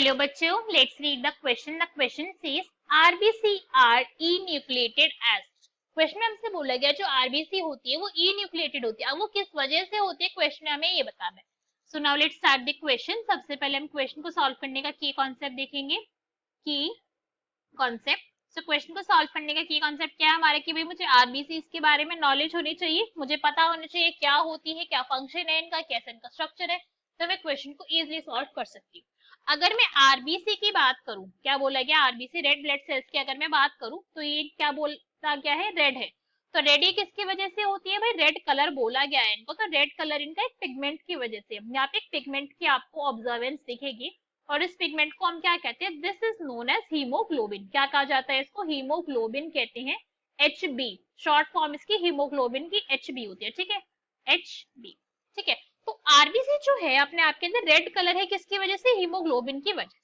Hello बच्चों, let's read the question. The question says RBC are enucleated as. Question में हमसे बोला गया जो आरबीसी होती है वो इन्यूक्लिएटेड होती है. अब वो किस वजह से होती है क्वेश्चन में हमें ये बताना है. So now let's start the question. सबसे पहले हम क्वेश्चन को सॉल्व करने का की कॉन्सेप्ट देखेंगे. की कॉन्सेप्ट. सो क्वेश्चन को सॉल्व करने का की कॉन्सेप्ट क्या है हमारे कि भाई मुझे आरबीसी के बारे में नॉलेज होनी चाहिए, मुझे पता होना चाहिए क्या होती है, क्या फंक्शन है इनका, कैसे इनका स्ट्रक्चर है, तो मैं क्वेश्चन को इजीली सॉल्व कर सकती हूँ. अगर मैं आरबीसी की बात करूं, क्या बोला गया आरबीसी रेड ब्लड सेल्स की अगर मैं बात करूं तो ये क्या बोलता क्या है, रेड है. तो रेड ये किसकी वजह से होती है भाई, रेड कलर बोला गया है इनको, तो रेड कलर इनका एक पिगमेंट की वजह से. यहाँ पे एक पिगमेंट की आपको ऑब्जर्वेंस दिखेगी और इस पिगमेंट को हम क्या कहते हैं, this is known as haemoglobin. क्या कहा जाता है इसको, हीमोग्लोबिन कहते हैं. HB शॉर्ट फॉर्म इसकी हीमोग्लोबिन की HB होती है. ठीक है, HB. ठीक है, तो आरबीसी जो है अपने आप के अंदर रेड कलर है किसकी वजह से, हीमोग्लोबिन की वजह से.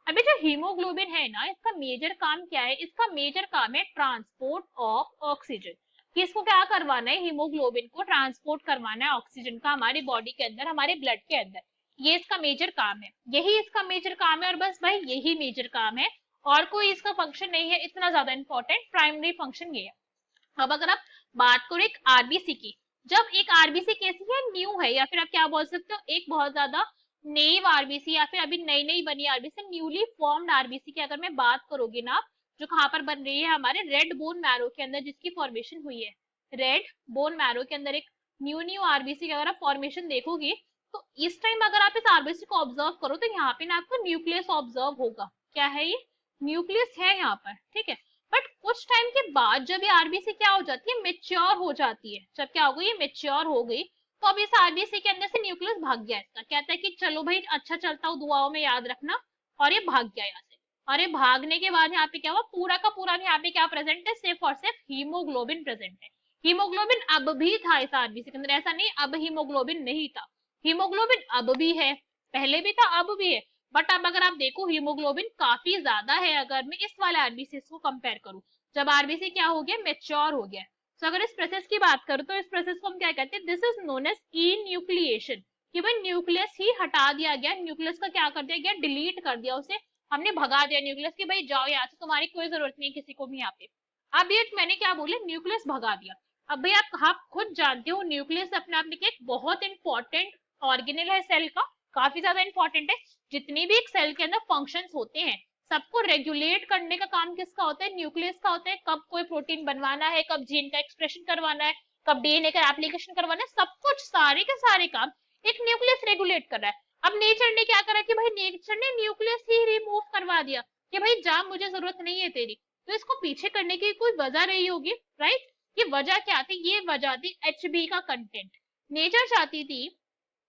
अभी जो हीमोग्लोबिन है ना, इसका मेजर काम क्या है, इसका मेजर काम है ट्रांसपोर्ट ऑफ ऑक्सीजन. कि इसको क्या करवाना है, हीमोग्लोबिन को ट्रांसपोर्ट करवाना है ऑक्सीजन का हमारी बॉडी के अंदर, हमारे ब्लड के अंदर. ये इसका मेजर काम है, यही इसका मेजर काम है और बस भाई यही मेजर काम है और कोई इसका फंक्शन नहीं है इतना ज्यादा इंपॉर्टेंट. प्राइमरी फंक्शन ये है. अब अगर आप बात करो एक आरबीसी की, जब एक आरबीसी कैसी है, न्यू है, या फिर आप क्या बोल सकते हो एक बहुत ज्यादा नेव आरबीसी या फिर अभी नई नई बनी आरबीसी, न्यूली फॉर्म्ड आरबीसी की अगर मैं बात करोगे ना, जो कहाँ पर बन रही है हमारे रेड बोन मैरो के अंदर जिसकी फॉर्मेशन हुई है, रेड बोन मैरो के अंदर एक न्यू न्यू आरबीसी की अगर आप फॉर्मेशन देखोगे तो इस टाइम अगर आप इस आरबीसी को ऑब्जर्व करो तो यहाँ पे ना आपको न्यूक्लियस ऑब्जर्व होगा. क्या है ये, न्यूक्लियस है यहाँ पर. ठीक है, बट कुछ टाइम के बाद जब ये आरबीसी क्या हो जाती है, मेच्योर हो जाती है. जब क्या हो गई, ये मेच्योर हो गई, तो अब इस आरबीसी के अंदर से न्यूक्लियस भाग गया. इसका कहता है कि चलो भाई अच्छा चलता हूँ, दुआओं में याद रखना, और ये भाग गया यहाँ से. और ये भागने के बाद यहाँ पे क्या हुआ, पूरा का पूरा यहाँ पे क्या प्रेजेंट है, सिर्फ और सिर्फ हीमोग्लोबिन प्रेजेंट है. हीमोग्लोबिन अब भी था इस आरबीसी के अंदर, ऐसा नहीं अब हीमोग्लोबिन नहीं था. हीमोग्लोबिन अब भी है, पहले भी था अब भी है. बट अब अगर आप देखो हीमोग्लोबिन काफी ज्यादा है अगर मैं इस वाले आरबीसी को कंपेयर करूं, जब आरबीसी क्या हो गया, मेच्योर हो गया. तो अगर इस प्रोसेस की बात करूं तो इस प्रोसेस को हम क्या कहते हैं, this is known as enucleation. कि भाई न्यूक्लियस ही हटा दिया गया, न्यूक्लियस का क्या कर दिया गया, डिलीट कर दिया उसे, हमने भगा दिया न्यूक्लियस की भाई जाओ यहाँ से, तुम्हारी कोई जरूरत नहीं है किसी को भी यहाँ पे. अब ये मैंने क्या बोले, न्यूक्लियस भगा दिया. अब भाई आप खुद जानते हो न्यूक्लियस अपने आप में एक बहुत इंपॉर्टेंट ऑर्गेनल है सेल का, काफी ज्यादा इंपॉर्टेंट है. जितनी भी एक सेल के अंदर फंक्शंस होते हैं सबको रेगुलेट करने का काम किसका होता है, न्यूक्लियस का होता है. कब कोई प्रोटीन बनवाना है, कब जीन का एक्सप्रेशन करवाना है, कब डीएनए का एप्लीकेशन करवाना है, सब कुछ सारे के सारे काम एक न्यूक्लियस रेगुलेट कर रहा है. अब नेचर ने क्या करा कि भाई नेचर ने न्यूक्लियस ही रिमूव करवा दिया कि भाई जा मुझे जरूरत नहीं है तेरी. तो इसको पीछे करने की कोई वजह रही होगी, राइट. ये वजह क्या थी, ये वजह थी HB का कंटेंट. नेचर चाहती थी,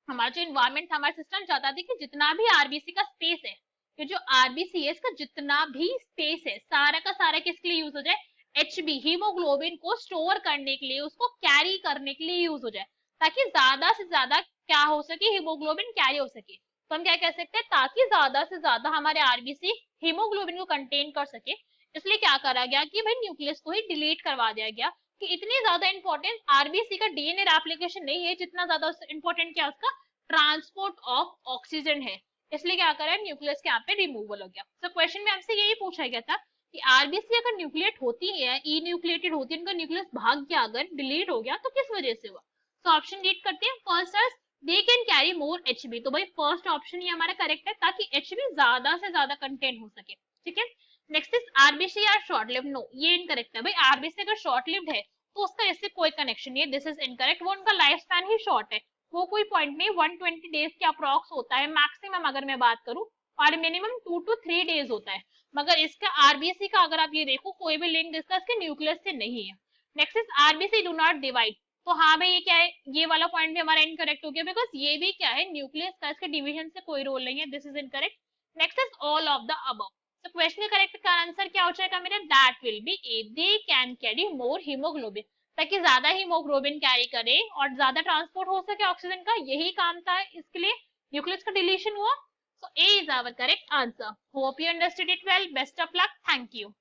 हमारा जो इन्वायरमेंट था, हमारा सिस्टम चाहता था कि जितना भी आरबीसी का स्पेस है, कि जो आरबीसी है इसका जितना भी स्पेस है सारा का सारा किसके लिए यूज हो जाए, HB हीमोग्लोबिन को स्टोर करने के लिए, उसको कैरी करने के लिए यूज हो जाए, ताकि ज्यादा से ज्यादा क्या हो सके, हीमोग्लोबिन कैरी हो सके. तो हम क्या कह सकते हैं, ताकि ज्यादा से ज्यादा हमारे आरबीसी हीमोग्लोबिन को कंटेन कर सके, इसलिए क्या करा गया कि भाई न्यूक्लियस को ही डिलीट करवा दिया गया. कि इतनी ज्यादा इंपॉर्टेंट आरबीसी का डीएनए एप्लीकेशन नहीं है जितना ज्यादा इंपॉर्टेंट क्या उसका ट्रांसपोर्ट ऑफ ऑक्सीजन है. इसलिए क्या करा, न्यूक्लियस के यहाँ पे रिमूवल हो गया. तो क्वेश्चन में हमसे यही पूछा गया था कि आरबीसी अगर न्यूक्लिएट होती है, इन्यूक्लिएटेड होती है, उनका न्यूक्लियस भाग गया, अगर डिलीट हो गया तो किस वजह से हुआ. तो ऑप्शन रीड करते हैं. First is they can carry more HB. तो भाई फर्स्ट ऑप्शन ये हमारा करेक्ट है, ताकि HB ज्यादा से ज्यादा कंटेंट हो सके. ठीक है, next is RBC are short lived. No, ये इनकरेक्ट है. भाई आरबीसी अगर शॉर्ट लिव्ड है तो उसका इससे कोई कनेक्शन नहीं है, दिस इज इनकरेक्ट. वो उनका लाइफ स्पैन ही शॉर्ट है, वो कोई पॉइंट नहीं, 120 डेज के अप्रॉक्स होता है मैक्सिमम अगर मैं बात करूं, और मिनिमम 2 to 3 डेज होता है. मगर इसका आरबीसी का अगर आप ये देखो कोई भी लिंक इसका इसके न्यूक्लियस से नहीं है. Next is RBC do not divide. तो हाँ भाई ये क्या है, ये वाला पॉइंट भी हमारा इनकरेक्ट हो गया, बिकॉज ये भी क्या है, न्यूक्लियस का इसके डिवीजन से कोई रोल नहीं है, this is incorrect. Next is all of the above. तो क्वेश्चन का करेक्ट का आंसर क्या हो जाएगा मेरा, that will be A, they can carry more haemoglobin. ताकि ज्यादा हीमोग्लोबिन कैरी करे और ज्यादा ट्रांसपोर्ट हो सके ऑक्सीजन का, यही काम था इसके लिए न्यूक्लियस का डिलीशन हुआ. So A is our correct answer. Hope you understood it well. Best of luck. Thank you.